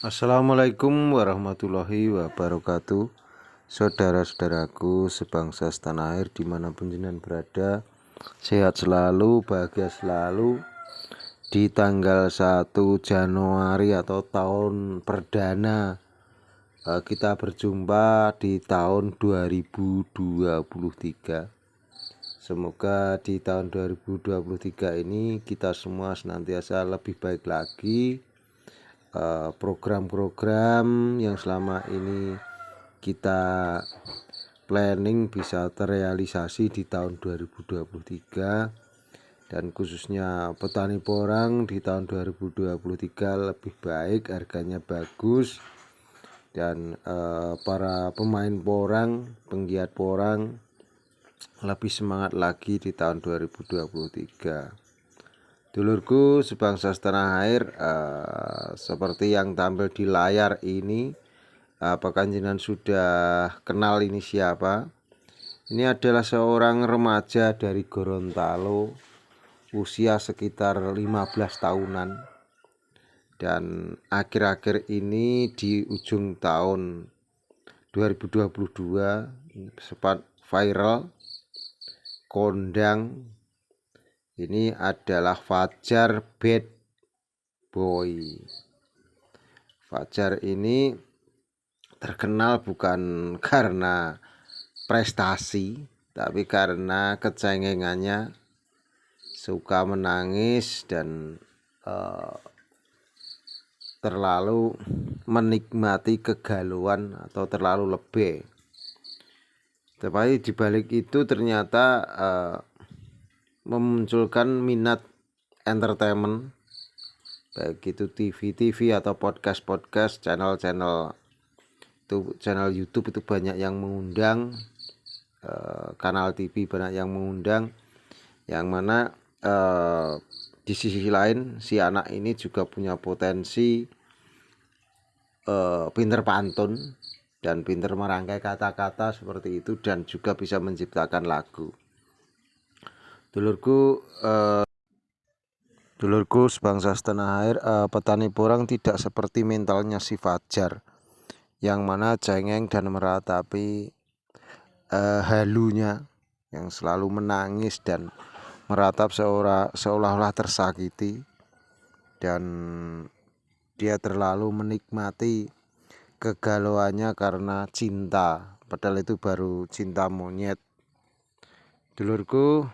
Assalamualaikum warahmatullahi wabarakatuh. Saudara-saudaraku sebangsa setanah air dimanapun jenengan berada, sehat selalu, bahagia selalu. Di tanggal 1 Januari atau tahun perdana, kita berjumpa di tahun 2023. Semoga di tahun 2023 ini kita semua senantiasa lebih baik lagi. Program-program yang selama ini kita planning bisa terrealisasi di tahun 2023, dan khususnya petani porang di tahun 2023 lebih baik, harganya bagus, dan para pemain porang, penggiat porang lebih semangat lagi di tahun 2023. Dulurku sebangsa setanah air, seperti yang tampil di layar ini, apakah jenengan sudah kenal ini siapa? Ini adalah seorang remaja dari Gorontalo, usia sekitar 15 tahunan. Dan akhir-akhir ini di ujung tahun 2022 sempat viral, kondang. Ini adalah Fajar Bad Boy. Fajar ini terkenal bukan karena prestasi, tapi karena kecengengannya, suka menangis dan terlalu menikmati kegalauan atau terlalu lebih. Tapi dibalik itu ternyata memunculkan minat entertainment, baik itu TV atau podcast, channel YouTube itu banyak yang mengundang, kanal TV banyak yang mengundang, yang mana di sisi lain si anak ini juga punya potensi pinter pantun dan pinter merangkai kata-kata seperti itu, dan juga bisa menciptakan lagu. Dulurku sebangsa setanah air, petani porang tidak seperti mentalnya si Fajar, yang mana cengeng dan meratapi halunya, yang selalu menangis dan meratap seolah-olah tersakiti, dan dia terlalu menikmati kegalauannya karena cinta, padahal itu baru cinta monyet. Dulurku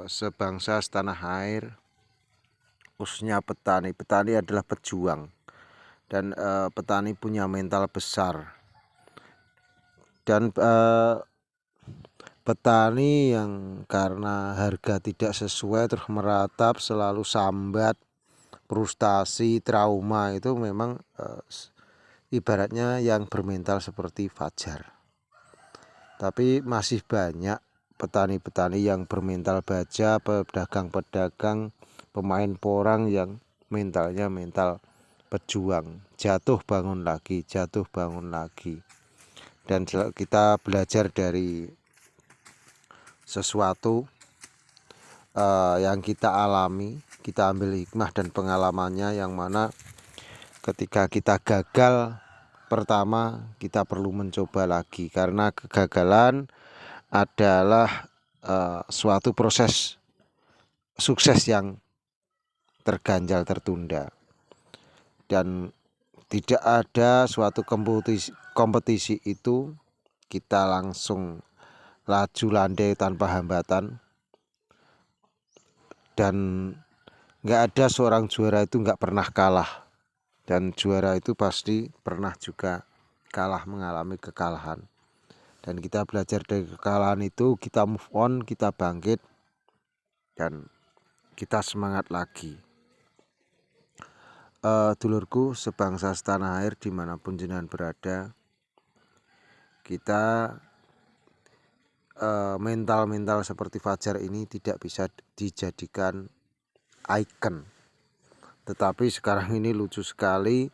sebangsa setanah air, khususnya petani adalah pejuang, dan petani punya mental besar, dan petani yang karena harga tidak sesuai terus meratap, selalu sambat, frustasi, trauma, itu memang ibaratnya yang bermental seperti Fajar. Tapi masih banyak petani-petani yang bermental baja, pedagang-pedagang, pemain porang yang mentalnya mental pejuang, jatuh bangun lagi. Dan kita belajar dari sesuatu yang kita alami, kita ambil hikmah dan pengalamannya, yang mana ketika kita gagal pertama, kita perlu mencoba lagi, karena kegagalan adalah suatu proses sukses yang terganjal, tertunda, dan tidak ada suatu kompetisi itu kita langsung laju landai tanpa hambatan, dan nggak ada seorang juara itu nggak pernah kalah, dan juara itu pasti pernah juga kalah, mengalami kekalahan, dan kita belajar dari kekalahan itu, kita move on, kita bangkit, dan kita semangat lagi. Dulurku sebangsa setanah air dimanapun jenengan berada, kita mental seperti Fajar ini tidak bisa dijadikan icon. Tetapi sekarang ini lucu sekali,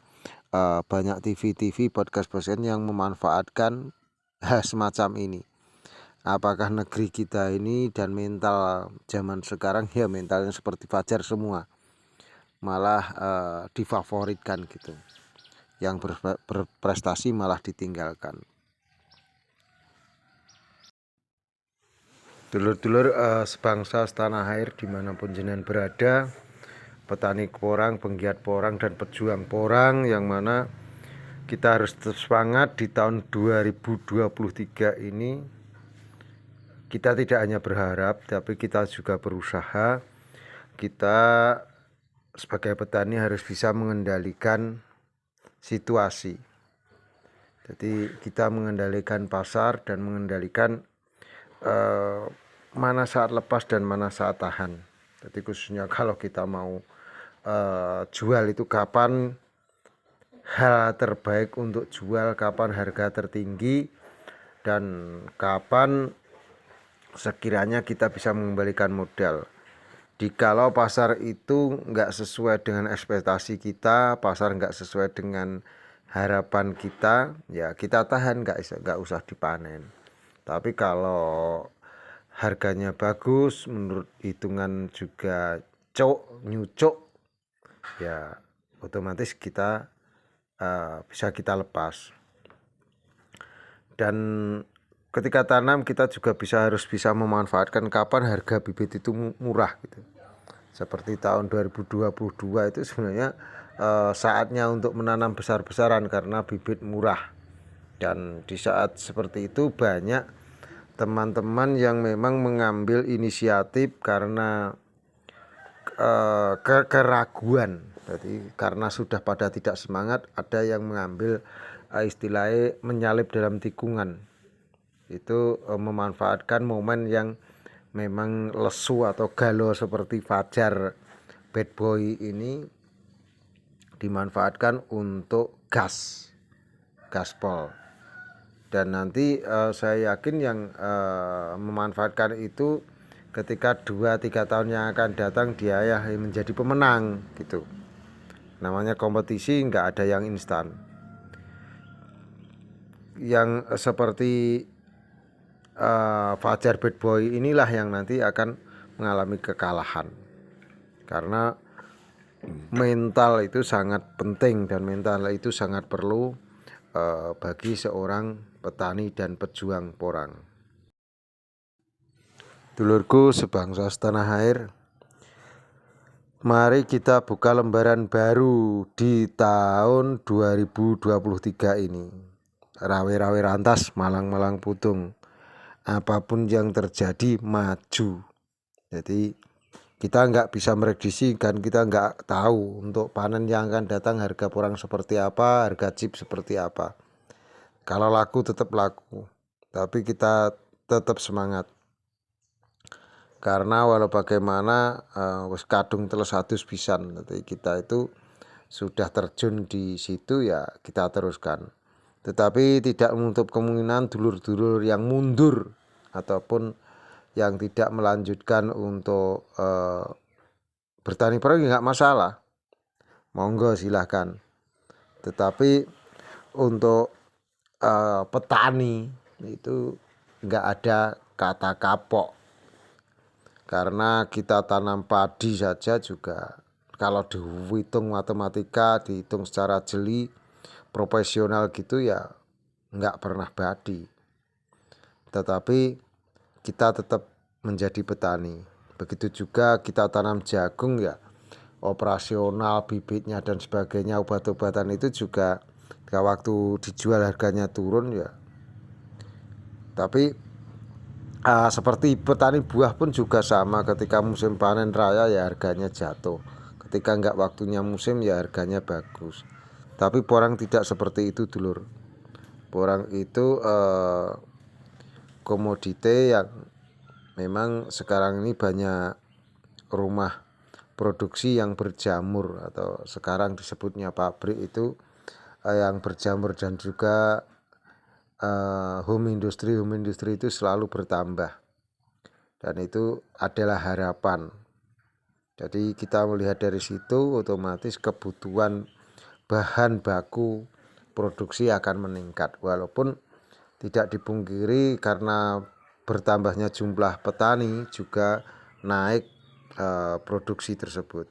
banyak TV, podcast yang memanfaatkan semacam ini. Apakah negeri kita ini dan mental zaman sekarang ya mentalnya seperti Fajar semua, malah difavoritkan gitu. yang berprestasi malah ditinggalkan. Dulur-dulur sebangsa setanah air dimanapun jenengan berada, petani porang, penggiat porang, dan pejuang porang, yang mana kita harus tetap semangat di tahun 2023 ini. Kita tidak hanya berharap, tapi kita juga berusaha. Kita sebagai petani harus bisa mengendalikan situasi. Jadi kita mengendalikan pasar dan mengendalikan mana saat lepas dan mana saat tahan. Jadi khususnya kalau kita mau jual itu kapan hal terbaik untuk jual, kapan harga tertinggi, dan kapan sekiranya kita bisa mengembalikan modal. Jikalau pasar itu nggak sesuai dengan ekspektasi kita, pasar nggak sesuai dengan harapan kita, ya kita tahan, nggak usah dipanen. Tapi kalau harganya bagus, menurut hitungan juga nyucuk, ya otomatis kita bisa kita lepas. Dan ketika tanam kita juga harus bisa memanfaatkan kapan harga bibit itu murah gitu. Seperti tahun 2022 itu sebenarnya saatnya untuk menanam besar-besaran karena bibit murah. Dan di saat seperti itu banyak teman-teman yang memang mengambil inisiatif karena keraguan. Jadi karena sudah pada tidak semangat, ada yang mengambil istilahnya menyalip dalam tikungan. Itu memanfaatkan momen yang memang lesu atau galau seperti Fajar Bad Boy ini, dimanfaatkan untuk gaspol. Dan nanti saya yakin yang memanfaatkan itu ketika 2-3 tahun yang akan datang dia ya menjadi pemenang gitu. Namanya kompetisi, nggak ada yang instan. Yang seperti Fajar Bad Boy inilah yang nanti akan mengalami kekalahan, karena mental itu sangat penting dan mental itu sangat perlu bagi seorang petani dan pejuang porang. Dulurku sebangsa setanah air, mari kita buka lembaran baru di tahun 2023 ini. Rawe-rawe rantas, malang-malang putung. Apapun yang terjadi, maju. Jadi kita nggak bisa memprediksi, kan kita nggak tahu untuk panen yang akan datang harga porang seperti apa, harga chip seperti apa. Kalau laku tetap laku, tapi kita tetap semangat. Karena walau bagaimana wis kadung teles adus pisan. Jadi kita itu sudah terjun di situ, ya kita teruskan. Tetapi tidak menutup kemungkinan dulur-dulur yang mundur ataupun yang tidak melanjutkan untuk bertani porang nggak masalah, monggo silahkan. Tetapi untuk petani itu nggak ada kata kapok, karena kita tanam padi saja juga kalau dihitung matematika, dihitung secara jeli profesional gitu ya nggak pernah badi. Tetapi kita tetap menjadi petani. Begitu juga kita tanam jagung, ya operasional, bibitnya dan sebagainya, obat-obatan itu juga waktu dijual harganya turun ya. Tapi seperti petani buah pun juga sama, ketika musim panen raya ya harganya jatuh, ketika enggak waktunya musim ya harganya bagus. Tapi porang tidak seperti itu dulur. Porang itu komoditi yang memang sekarang ini banyak rumah produksi yang berjamur, atau sekarang disebutnya pabrik itu yang berjamur, dan juga home industry itu selalu bertambah, dan itu adalah harapan. Jadi kita melihat dari situ, otomatis kebutuhan bahan baku produksi akan meningkat, walaupun tidak dipungkiri karena bertambahnya jumlah petani juga naik produksi tersebut.